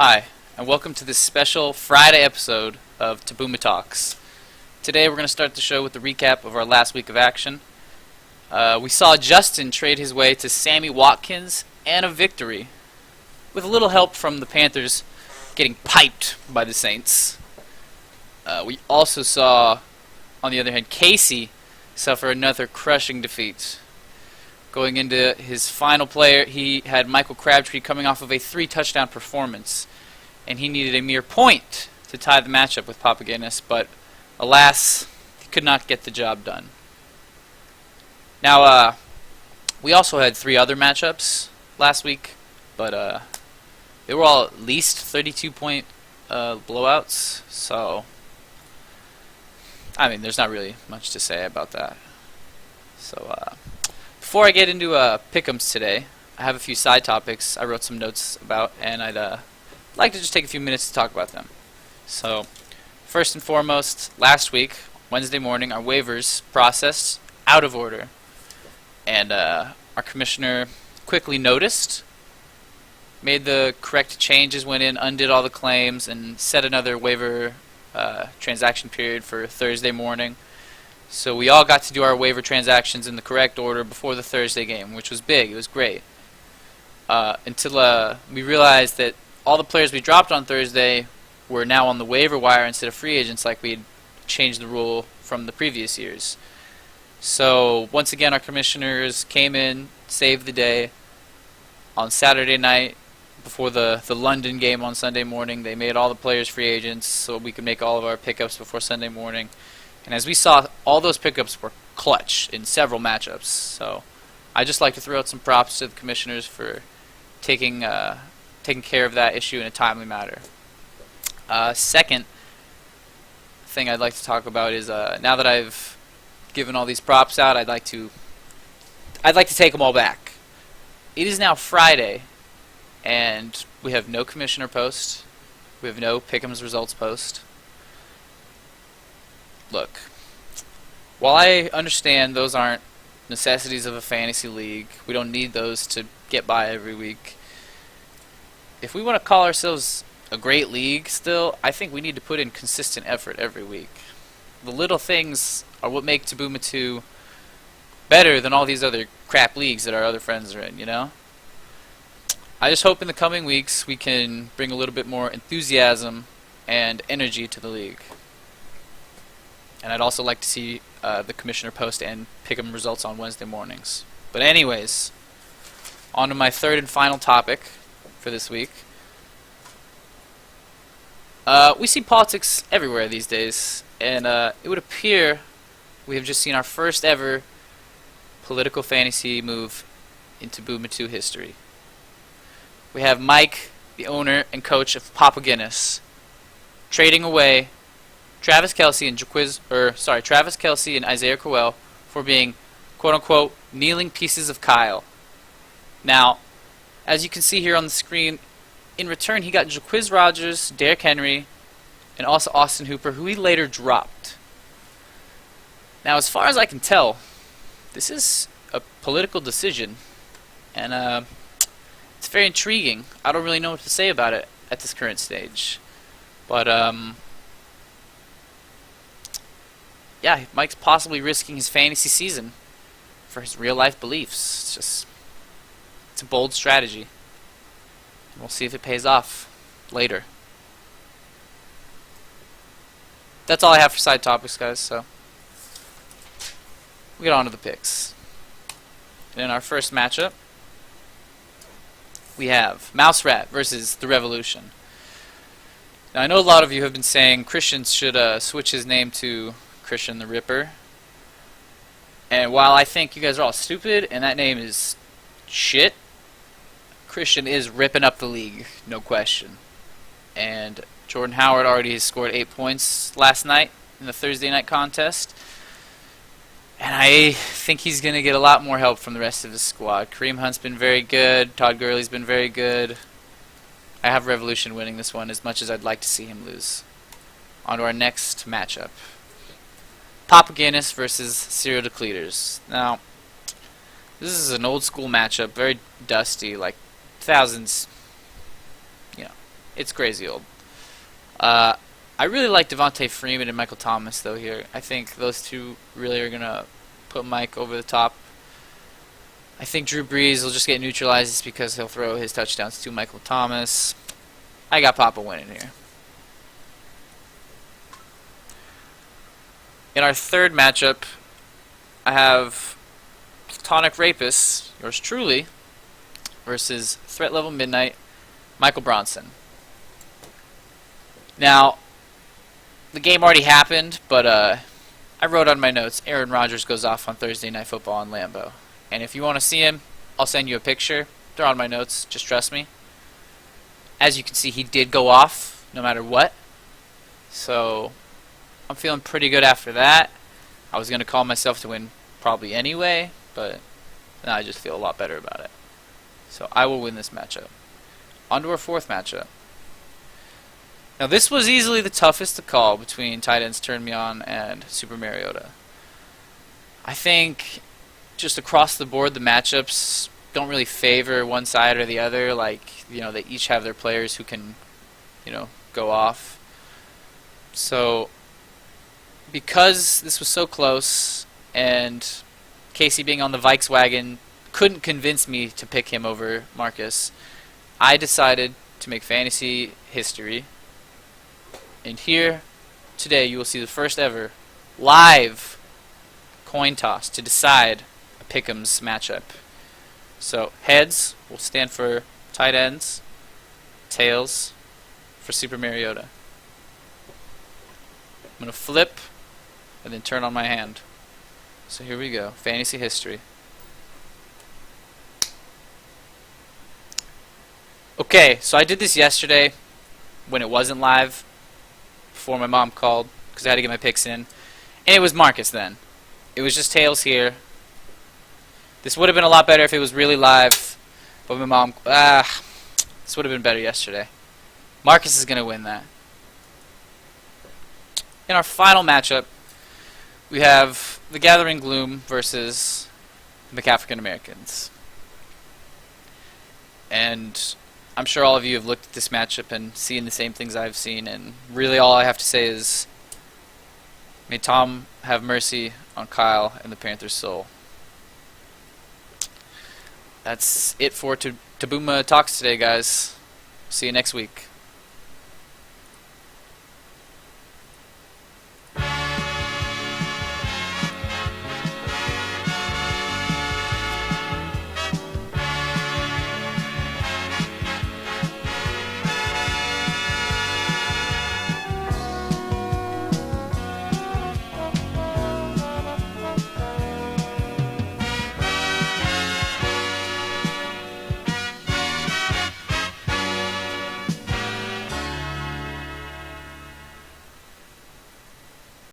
Hi, and welcome to this special Friday episode of Tabooma Talks. Today we're going to start the show with a recap of our last week of action. We saw Justin trade his way to Sammy Watkins and a victory, with a little help from the Panthers getting piped by the Saints. We also saw, on the other hand, Casey suffer another crushing defeat. Going into his final player, he had Michael Crabtree coming off of a 3-touchdown performance, and he needed a mere point to tie the matchup with Papagenis, but alas, he could not get the job done. Now, we also had 3 other matchups last week, but they were all at least 32-point blowouts, so I mean, there's not really much to say about that. So, before I get into pick'ems today, I have a few side topics I wrote some notes about, and I'd like to just take a few minutes to talk about them. So, first and foremost, last week, Wednesday morning, our waivers processed out of order, and our commissioner quickly noticed, made the correct changes, went in, undid all the claims, and set another waiver transaction period for Thursday morning. So we all got to do our waiver transactions in the correct order before the Thursday game, which was big. It was great. Until we realized that all the players we dropped on Thursday were now on the waiver wire instead of free agents, like we had changed the rule from the previous years. So once again, our commissioners came in, saved the day. On Saturday night, before the London game on Sunday morning, they made all the players free agents so we could make all of our pickups before Sunday morning. And as we saw, all those pickups were clutch in several matchups. So I just like to throw out some props to the commissioners for taking care of that issue in a timely manner. Second thing I'd like to talk about is now that I've given all these props out, I'd like to take them all back. It is now Friday, and we have no commissioner post. We have no pick'ems results post. Look, while I understand those aren't necessities of a fantasy league, we don't need those to get by every week. If we want to call ourselves a great league still, I think we need to put in consistent effort every week. The little things are what make Tabooma 2 better than all these other crap leagues that our other friends are in, you know? I just hope in the coming weeks we can bring a little bit more enthusiasm and energy to the league. And I'd also like to see the commissioner post and pick'em results on Wednesday mornings. But anyways, on to my third and final topic for this week. We see politics everywhere these days, and it would appear we have just seen our first ever political fantasy move in Tabooma 2 history. We have Mike, the owner and coach of Papagenis, trading away Travis Kelce and Isaiah Crowell for being quote-unquote kneeling pieces of Kyle. Now, as you can see here on the screen, in return he got Jaquiz Rogers, Derrick Henry, and also Austin Hooper, who he later dropped. Now, as far as I can tell, this is a political decision, and it's very intriguing. I don't really know what to say about it at this current stage. But, yeah, Mike's possibly risking his fantasy season for his real-life beliefs. It's a bold strategy. We'll see if it pays off later. That's all I have for side topics, guys, so we'll get on to the picks. In our first matchup, we have Mouse Rat versus the Revolution. Now, I know a lot of you have been saying Christian should switch his name to Christian the Ripper. And while I think you guys are all stupid and that name is shit, Christian is ripping up the league, no question. And Jordan Howard already has scored 8 points last night in the Thursday night contest. And I think he's going to get a lot more help from the rest of his squad. Kareem Hunt's been very good. Todd Gurley's been very good. I have Revolution winning this one as much as I'd like to see him lose. On to our next matchup. Papagenis versus Serial Decleters. Now, this is an old school matchup, very dusty, like thousands, It's crazy old. Uh, I really like Devontae Freeman and Michael Thomas though here. I think those two really are gonna put Mike over the top. I think Drew Brees will just get neutralized just because he'll throw his touchdowns to Michael Thomas. I got Papa winning here. In our third matchup, I have Platonic Rapist, yours truly, versus Threat Level Midnight, Michael Bronson. Now, the game already happened, but I wrote on my notes, Aaron Rodgers goes off on Thursday Night Football on Lambeau. And if you want to see him, I'll send you a picture. They're on my notes, just trust me. As you can see, he did go off, no matter what. So, I'm feeling pretty good after that. I was going to call myself to win probably anyway, but now I just feel a lot better about it. So, I will win this matchup. On to our fourth matchup. Now, this was easily the toughest to call between Tight Ends Turn Me On and Super Mariota. I think just across the board, the matchups don't really favor one side or the other. Like, they each have their players who can, go off. So, because this was so close, and Casey being on the Vikes wagon couldn't convince me to pick him over Marcus, I decided to make fantasy history. And here, today, you will see the first ever live coin toss to decide a Pick'ems matchup. So, heads will stand for tight ends, tails for Super Mariota. I'm going to flip and then turn on my hand. So here we go, fantasy history. Okay, so I did this yesterday when it wasn't live, before my mom called, because I had to get my picks in. And it was Marcus then. It was just tails here. This would have been a lot better if it was really live, but my mom, this would have been better yesterday. Marcus is going to win that. In our final matchup, we have the Gathering Gloom versus the McAfrican Americans. And I'm sure all of you have looked at this matchup and seen the same things I've seen, and really all I have to say is, may Tom have mercy on Kyle and the Panthers' soul. That's it for Tabooma Talks today, guys. See you next week.